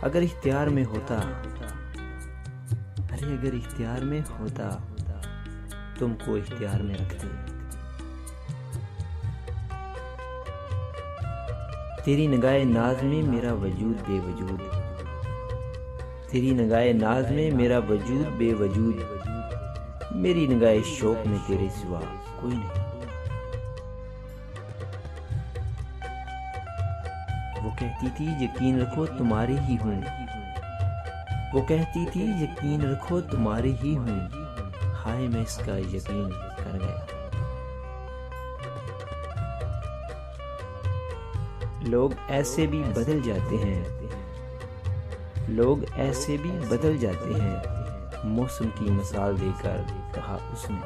अगर इख्तियार में होता, अरे अगर इख्तियार में होता तुमको इख्तियार में रखते। तेरी निगाहे नाज में मेरा वजूद बेवजूद, तेरी निगाहे नाज में मेरा वजूद बेवजूद, मेरी निगाहे शौक में तेरे सिवा कोई नहीं। वो कहती थी यकीन रखो तुम्हारी ही हूँ, वो कहती थी यकीन रखो तुम्हारी ही हूँ, हाय मैं इसका यकीन कर गया। लोग ऐसे भी बदल जाते हैं, लोग ऐसे भी बदल जाते हैं, मौसम की मिसाल देकर कहा उसने।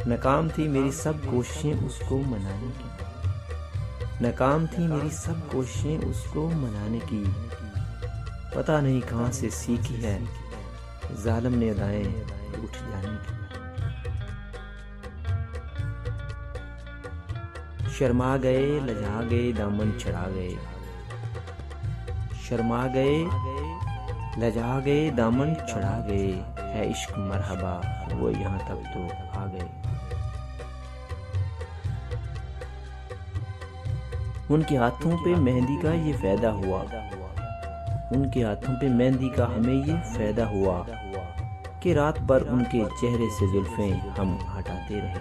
नाकाम थी मेरी सब कोशिशें उसको मनाने की, नाकाम थी मेरी सब कोशिशें उसको मनाने की, पता नहीं कहां से सीखी है जालिम ने अदाएं उठ जाने की। शर्मा गए लजा गए दामन चढ़ा गए, शर्मा गए लजा गए दामन चढ़ा गए, है इश्क मरहबा वो यहाँ तक तो आ गए। उनके हाथों पे मेहंदी का ये फायदा हुआ, उनके हाथों पे मेहंदी का हमें ये फायदा हुआ कि रात भर उनके चेहरे से जुल्फें हम हटाते रहे।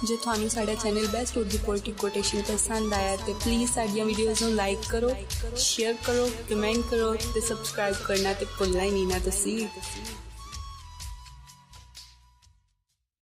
जो थानू साडा channel best Urdu poetic quotation पसंद आया तो प्लीज़ साडियां वीडियोज़ नूं लाइक करो, शेयर करो, कमेंट करो ते सबसक्राइब करना ते भुलना ही नहीं ना तुसीं।